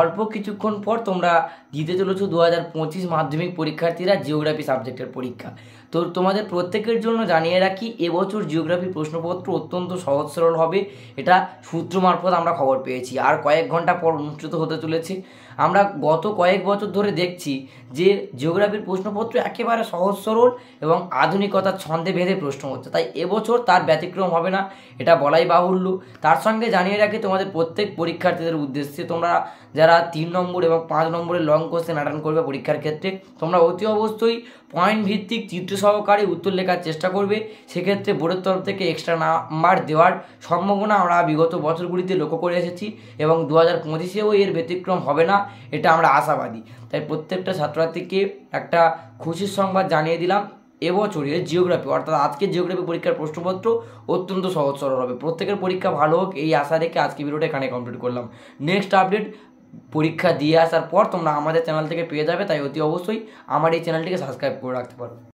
অল্প কিছুক্ষণ পর তোমরা দিতে চলেছো 2025 মাধ্যমিক পরীক্ষার্থীরা জিওগ্রাফি সাবজেক্টের পরীক্ষা। তো তোমাদের প্রত্যেকের জন্য জানিয়ে রাখি, এবছর জিওগ্রাফি প্রশ্নপত্র অত্যন্ত সহজ সরল হবে, এটা সূত্র মারফত আমরা খবর পেয়েছি। আর কয়েক ঘন্টা পর অনুষ্ঠিত হতে চলেছে। আমরা গত কয়েক বছর ধরে দেখছি যে জিওগ্রাফির প্রশ্নপত্র একেবারে সহজ সরল এবং আধুনিকতার ছন্দে বেঁধে প্রশ্ন হচ্ছে, তাই এবছর তার ব্যতিক্রম হবে না, এটা বলাই বাহুল্য। তার সঙ্গে জানিয়ে রাখি তোমাদের প্রত্যেক পরীক্ষার্থীদের উদ্দেশ্যে, তোমরা যারা 3 নম্বর এবং 5 নম্বরের লং কোশ্চেন অ্যাটেন্ড করবে পরীক্ষার ক্ষেত্রে, তোমরা অতি অবশ্যই পয়েন্ট ভিত্তিক চিত্র সহকারে উত্তর লেখার চেষ্টা করবে। সেক্ষেত্রে বোর্ডের তরফ থেকে এক্সট্রা নাম্বার দেওয়ার সম্ভাবনা আমরা বিগত বছরগুলিতে লক্ষ্য করে এসেছি এবং 2025-এও এর ব্যতিক্রম হবে না, এটা আমরা আশাবাদী। তাই প্রত্যেকটা ছাত্রছাত্রীকে একটা খুশির সংবাদ জানিয়ে দিলাম, এবছরের জিওগ্রাফি অর্থাৎ আজকের জিওগ্রাফি পরীক্ষার প্রশ্নপত্র অত্যন্ত সহজ সরল হবে। প্রত্যেকের পরীক্ষা ভালো হোক এই আশা রেখে আজকে ভিডিওটা এখানে কমপ্লিট করলাম। নেক্সট আপডেট পরীক্ষা দিয়ে আসার পর তোমরা আমাদের চ্যানেল থেকে পেয়ে যাবে, তাই অতি অবশ্যই আমার এই চ্যানেলটিকে সাবস্ক্রাইব করে রাখতে পারো।